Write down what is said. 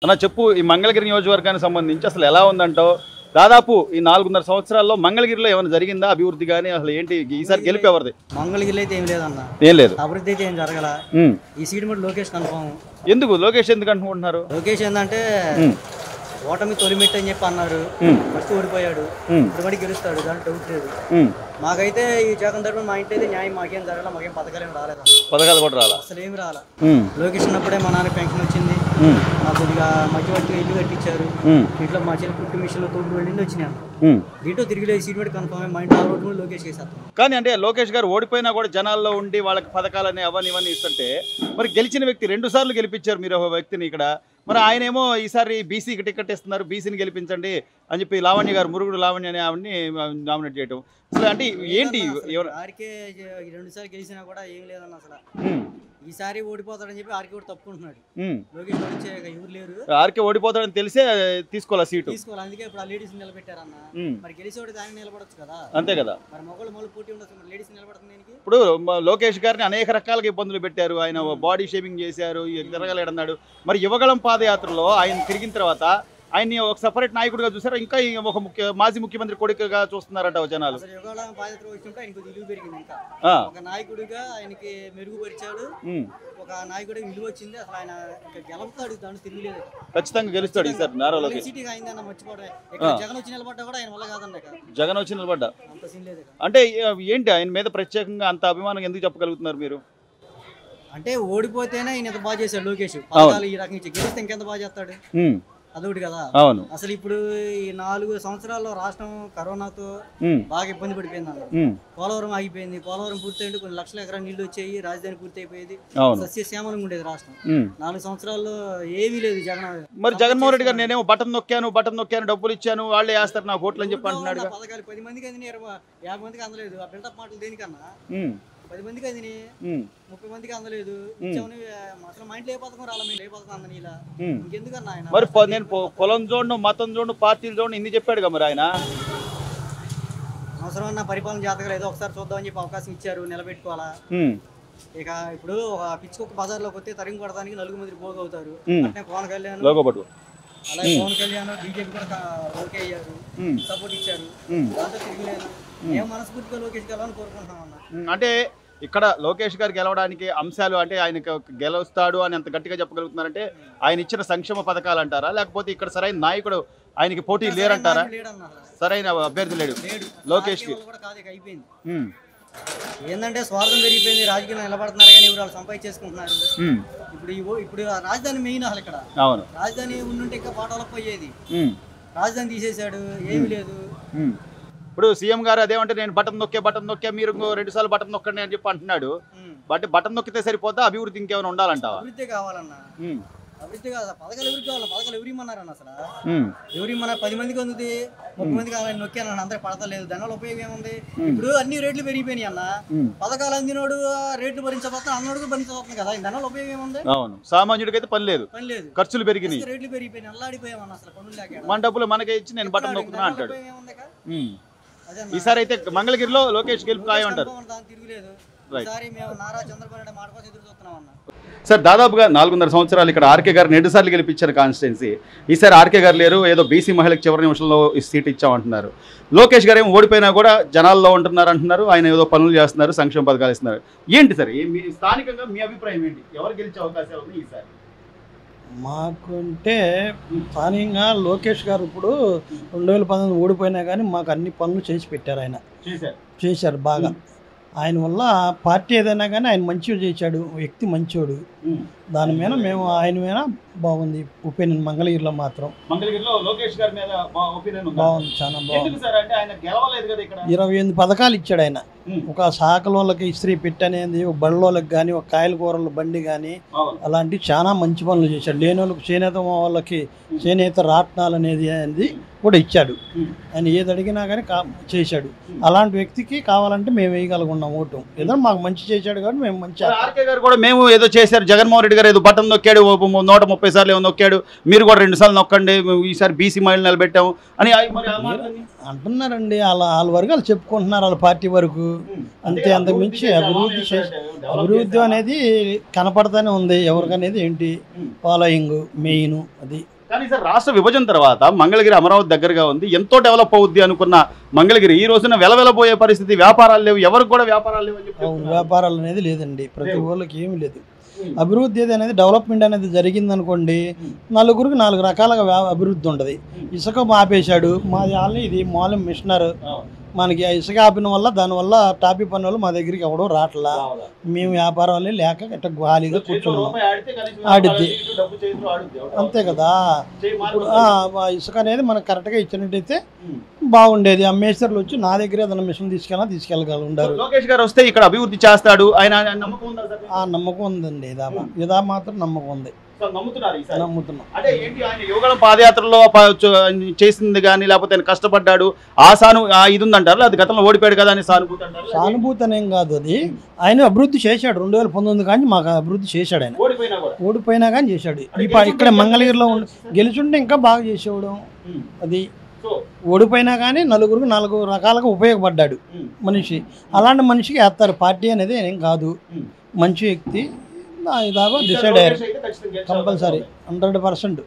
అన్న చెప్పు, ఈ మంగళగిరి నియోజకవర్గానికి సంబంధించి అసలు ఎలా ఉందంటావు? దాదాపు ఈ 4.5 సంవత్సరాల్లో మంగళగిరిలో ఏమైనా జరిగిందా అభివృద్ధి కానీ? అసలు ఏంటి ఈసారి గెలిపి ఎవరిది? మంగళగిరిలో అయితే ఏం లేదన్న, ఏం లేదు, అభివృద్ధి అయితే ఏం జరగల. ఈ సీట్ కూడా లోకేష్ కన్ఫర్మ్. ఎందుకు లోకేష్ ఎందుకు అనుకుంటున్నారు? లోకేష్ ఏంటంటే ఓటమి తొలిమెట్టు అని చెప్పి అన్నారు, ఫస్ట్ ఓడిపోయాడు, ఇప్పుడు కూడా గెలుస్తాడు, దాంట్లో డౌట్ లేదు. మాకైతే ఈ జగన్ తరపున మా ఇంటి అయితే న్యాయం మాకేం జరగాల, మాకేం పథకాలు ఏం రాలేదు. పథకాలు కూడా రాలా, అసలు ఏమి రాలా. లోకేష్ ఉన్నప్పుడే మా నాన్న పెన్షన్ వచ్చింది, మాకు కొద్దిగా మధ్యవర్తిగా ఇల్లు కట్టించారు, ఇంట్లో మా చెల్లి పుట్టి మిషన్లో తోడు వెళ్ళి వచ్చినాను. దీంట్లో తిరిగి సీట్ పెట్టి కన్ఫర్మ్ మా ఇంట్లో రోడ్డు కూడా లోకేష్ వేసేస్తాం. కానీ అంటే లోకేష్ గారు ఓడిపోయినా కూడా జనాల్లో ఉండి వాళ్ళకి పథకాలని అవన్నీ ఇవన్నీ ఇస్తుంటే, మరి గెలిచిన వ్యక్తి 2 సార్లు గెలిపించారు మీరు ఒక వ్యక్తిని ఇక్కడ, మరి ఆయనేమో ఈసారి బీసీకి టికెట్ ఇస్తున్నారు, బీసీని గెలిపించండి అని చెప్పి లావణ్య గారు, మురుగుడు లావణ్య అనే ఆవిడని నామినేట్ చేయటం అసలు అంటే ఏంటి? ఆర్కే 2 సార్లు గెలిచినా కూడా ఏం లేదన్న, అసలు ఈసారి ఓడిపోతాడని చెప్పి ఆర్కే కూడా తప్పుకుంటున్నాడు. లోకేష్ వచ్చే ఎవరు లేరు, ఆర్కే ఓడిపోతాడని తెలిసే తీసుకోవాలి సీటు, తీసుకోవాలి. అందుకే ఇప్పుడు ఆ లేడీస్ నిలబెట్టారన్న, మరి గెలిచేవాడు దాన్ని నిలబడచ్చు కదా, అంతే కదా. మరి మొగలు మొదలు పోటీ ఉండొచ్చు, మరి లేడీస్ నిలబడుతుంది. ఇప్పుడు లోకేష్ గారిని అనేక రకాలుగా ఇబ్బందులు పెట్టారు, ఆయన బాడీ షేవింగ్ చేశారు, తిరగలేడన్నాడు. మరి యువగళం పాదయాత్రలో ఆయన తిరిగిన తర్వాత ఆయన్ని ఒక సెపరేట్ నాయకుడిగా చూసారు, ఇంకా ఒక మాజీ ముఖ్యమంత్రి కొడుకుగా చూస్తున్నారంట జనాలు. యువగళం పాదయాత్ర వచ్చినప్పుడు ఆయనకు విలువ పెరిగింది, ఇంకా ఒక నాయకుడిగా ఆయనకి మెరుగుపరిచాడు, ఒక నాయకుడి విలువ వచ్చింది. అసలు ఆయన గెలుస్తాడు, దాన్ని తిరగలేదు, ఖచ్చితంగా గెలుస్తాడు ఈసారి నారా లోకేష్. అయిందన్న మర్చిపోవడం, జగన్ వచ్చి నిలబడ్డా కూడా ఆయన వల్ల కాదన్న, జగన్ వచ్చి నిలబడ్డా అంత సీన్ లేదు. అంటే ఏంటి ఆయన మీద ప్రత్యేకంగా అంత అభిమానం ఎందుకు చెప్పగలుగుతున్నారు మీరు? అంటే ఓడిపోతేనే ఆయన ఎంత బాగా చేశాడు లోకేష్, పథకాలు ఈ రకంగా గెలిస్తే ఇంకెంత బాగా చేస్తాడు, అదొకటి కదా. అవును, అసలు ఇప్పుడు ఈ 4 సంవత్సరాల్లో రాష్ట్రం కరోనాతో బాగా ఇబ్బంది పడిపోయింది అన్న. పోలవరం ఆగిపోయింది, పోలవరం పూర్తయింటే కొన్ని లక్షల ఎకరాల నీళ్లు వచ్చాయి, రాజధాని పూర్తి అయిపోయేది, సస్యశ్యామలంగా ఉండేది రాష్ట్రం. 4 సంవత్సరాల్లో ఏమీ లేదు జగన్. మరి జగన్మోహన్ రెడ్డి గారు నేనేమో బటన్ నొక్కాను డబ్బులు ఇచ్చాను, వాళ్ళే వేస్తారు నా ఓట్లు అని చెప్పి అంటున్నాడు. పథకాలు 10 మందికి అందినాయి, 50 మందికి అందలేదు. ఆ బిల్డప్ మాటలు దేనికన్నా? 10 మందికి అందినాయి, 30 మందికి అందలేదు. అసలు మా ఇంట్లో ఏ పథకం రాలా, మీరు ఏ పథకం అందని ఇలా ఇంకెందుకన్నా ఆయన? మరి నేను కులం చూడను, మతం చూడను, పార్టీలు చూడను ఇన్ని చెప్పాడు కదా మరి ఆయన. అవసరం అన్న పరిపాలన జాతకాలు ఏదో ఒకసారి చూద్దామని చెప్పి అవకాశం ఇచ్చారు, నిలబెట్టుకోవాలా. ఇక ఇప్పుడు ఒక పిచ్చుకొక్క బజార్లోకి వస్తే తరిగి కొడడానికి 4 మంది పోగు అవుతారు. అంటే పవన్ కళ్యాణ్, అలాగే పవన్ కళ్యాణ్ బీజేపీ కూడా ఓకే అయ్యారు, సపోర్ట్ ఇచ్చారు, దాంతో తిరిగిలేదు. మేము మనస్ఫూర్తిగా లోకేష్ గెలవాలని కోరుకుంటున్నాం అన్న. అంటే ఇక్కడ లోకేష్ గారు గెలవడానికి అంశాలు అంటే ఆయన గెలుస్తాడు అని అంత గట్టిగా చెప్పగలుగుతున్నారంటే ఆయన ఇచ్చిన సంక్షేమ పథకాలు అంటారా, లేకపోతే ఇక్కడ సరైన నాయకుడు ఆయనకి పోటీ లేరంటారా? సరైన అభ్యర్థి లేడు లోకేష్ కి. ఏంటంటే స్వార్థం పెరిగిపోయింది, రాజకీయాలు నిలబడుతున్నారు కానీ ఎవరు సంపాదించేసుకుంటున్నారు. ఇప్పుడు రాజధాని మెయిన్ అసలు ఇక్కడ. అవును, రాజధాని ఉండుంటే ఇంకా పాఠాలకు పోయేది, రాజధాని తీసేశాడు, ఏమీ లేదు. ఇప్పుడు సీఎం గారు అదేమంటే నేను బటన్ నొక్కే మీరు 2 సార్లు బటన్ నొక్కండి అని చెప్పి అంటున్నాడు. బటన్ నొక్కితే సరిపోతా, అభివృద్ధి ఇంకేమైనా ఉండాలంటావా? అభివృద్ధి కావాలన్నా, అభివృద్ధి కాదు, పథకాలు ఎవరికి కావాలి? పథకాలు ఎవరు ఇమ్మన్నారన్న? అసలు ఎవరు ఇమ్మన్నారు? 10 మందికి ఉంది, 30 మందికి కావాలని నొక్కాను, అందరికి పడతలేదు. దానివల్ల ఉపయోగం ఏముంది? ఇప్పుడు అన్ని రేట్లు పెరిగిపోయినాయి అన్న, పథకాలు అందినోడు రేట్లు భరించబోతున్నా, అన్నోడు భరించబోతుంది కదా, దానివల్ల ఉపయోగం ఏముంది? అవును, సామాన్యుడికి అయితే పని లేదు, ఖర్చులు పెరిగినాయి, రేట్లు పెరిగిపోయినాయి, అల్లాడిపోయామన్న. అసలు పనులు లేక మన డబ్బులు మనకే ఇచ్చి నేను బటన్ నొక్కుతున్నా అంటాడు. ఈసారి అయితే మంగళగిరిలో లోకేష్ గెలుపు ఖాయం అంటారు. తిరుగులేదు. సార్ దాదాపుగా 4.5 సంవత్సరాలు ఇక్కడ ఆర్కే గారు 2 సార్లు గెలిపించారు కాన్స్టిట్యున్సీ. ఈసారి ఆర్కే గారు లేరు, ఏదో బీసీ మహిళకి చివరి నిమిషంలో సీట్ ఇచ్చామంటున్నారు. లోకేష్ గారు ఏమో ఓడిపోయినా కూడా జనాల్లో ఉంటున్నారు అంటున్నారు, ఆయన ఏదో పనులు చేస్తున్నారు, సంక్షేమ పథకాలు ఇస్తున్నారు. ఏంటి సార్ స్థానికంగా మీ అభిప్రాయం ఏంటి? ఎవరు గెలిచే అవకాశాలు ఉన్నాయి ఈసారి? మాకుంటే స్థానికంగా లోకేష్ గారు ఇప్పుడు 2019 ఓడిపోయినా కానీ మాకు అన్ని పనులు చేసి పెట్టారు, ఆయన చేశారు బాగా. ఆయన వల్ల పార్టీ ఏదైనా కానీ ఆయన మంచిగా చేశాడు, వ్యక్తి మంచోడు. దాని మీద మేము ఆయన మీద బాగుంది ఒపీనియన్. మంగళగిరిలో మాత్రం బాగుంది, చాలా బాగుంది. 28 పథకాలు ఇచ్చాడు ఆయన. ఒక శాఖల వాళ్ళకి ఇస్త్రీ పెట్టనేది, ఒక బళ్ళోళ్ళకి కానీ, ఒక కాయలకూరల బండి కానీ, అలాంటివి చాలా మంచి పనులు చేశాడు. లేని వాళ్ళకి చేనేత వాళ్ళకి చేనేత రాట్నాలు అనేది కూడా ఇచ్చాడు. ఆయన ఏది అడిగినా కానీ చేశాడు. అలాంటి వ్యక్తికి కావాలంటే మేము వేయగలుగున్నాం ఓటు. ఏదో మాకు మంచి చేశాడు కాబట్టి మేము మంచి. ఆర్కే గారు కూడా మేము ఏదో చేశారు, జగన్మోహన్ రెడ్డి గారు ఏదో బటన్ నొక్కాడు, 130 సార్లు ఏమో నొక్కాడు, మీరు కూడా 2 సార్లు నొక్కండి, ఈసారి బీసీ మహిళలు నిలబెట్టాము అని అంటున్నారండి. వాళ్ళ వర్గాలు చెప్పుకుంటున్నారు, వాళ్ళ పార్టీ వరకు అంతే. అంతకు మించి అభివృద్ధి అనేది కనపడతానే ఉంది ఎవరికనేది. ఏంటి ఫాలోయింగ్ మెయిన్ అది. కానీ సార్ రాష్ట్ర విభజన తర్వాత మంగళగిరి అమరావతి దగ్గరగా ఉంది, ఎంతో డెవలప్ అవుద్ది అనుకున్న మంగళగిరి ఈ రోజున వెలవెలబోయే పరిస్థితి, వ్యాపారాలు లేవు, ఎవరికి కూడా వ్యాపారాలు లేవు అని చెప్పి. వ్యాపారాలు అనేది లేదండి, ప్రతి ఊళ్ళకి ఏమీ లేదు. అభివృద్ధి అనేది డెవలప్మెంట్ అనేది జరిగిందనుకోండి, నలుగురికి 4 రకాలుగా అభివృద్ధి ఉంటుంది. ఇసుక ఆపేశాడు, మాది ఆల్ని ఇది మాలం మిషనర్, మనకి ఇసుక ఆపిన వల్ల దానివల్ల టాపీ పని వాళ్ళు మా దగ్గరికి ఎవడో రావట్లా, మేము వ్యాపారాలు లేక ఇట్లా ఖాళీగా కూర్చున్నాం. ఆడిద్ది అంతే కదా. ఇప్పుడు ఇసుక అనేది మనకు కరెక్ట్గా ఇచ్చినట్టయితే బాగుండేది. ఆ మేస్టర్లు వచ్చి నా దగ్గర ఏదైనా మిషన్ తీసుకెళ్ళగలరు. లోకేష్ గారు వస్తే ఇక్కడ అభివృద్ధి చేస్తాడు, ఆయన నమ్మకం ఉందా? ఆ నమ్మకం ఉందండి, ఇదా మాత్రం నమ్మకం ఉంది, నమ్ముతున్నాం. అంటే ఏంటి ఆయన యువగళం పాదయాత్రలో చేసింది కానీ, లేకపోతే ఆయన కష్టపడ్డాడు ఇది ఉందంటారు, అది గతంలో ఓడిపోయాడు కదా అని సానుభూతి అంటారు? సానుభూతి అనేం కాదు, అది ఆయన అభివృద్ధి చేశాడు. 2019 కానీ మాకు అభివృద్ధి చేశాడు. ఆయన ఓడిపోయినా కానీ చేశాడు. ఇక్కడ మంగళగిరిలో గెలిచుంటే ఇంకా బాగా చేసేవాడు. అది ఓడిపోయినా కానీ నలుగురికి 4 రకాలుగా ఉపయోగపడ్డాడు మనిషి. అలాంటి మనిషికి వేస్తారు, పార్టీ అనేది ఏం కాదు, మంచి వ్యక్తి. ఇదాగో డిసైడ్ అయ్యారు కంపల్సరీ 100%.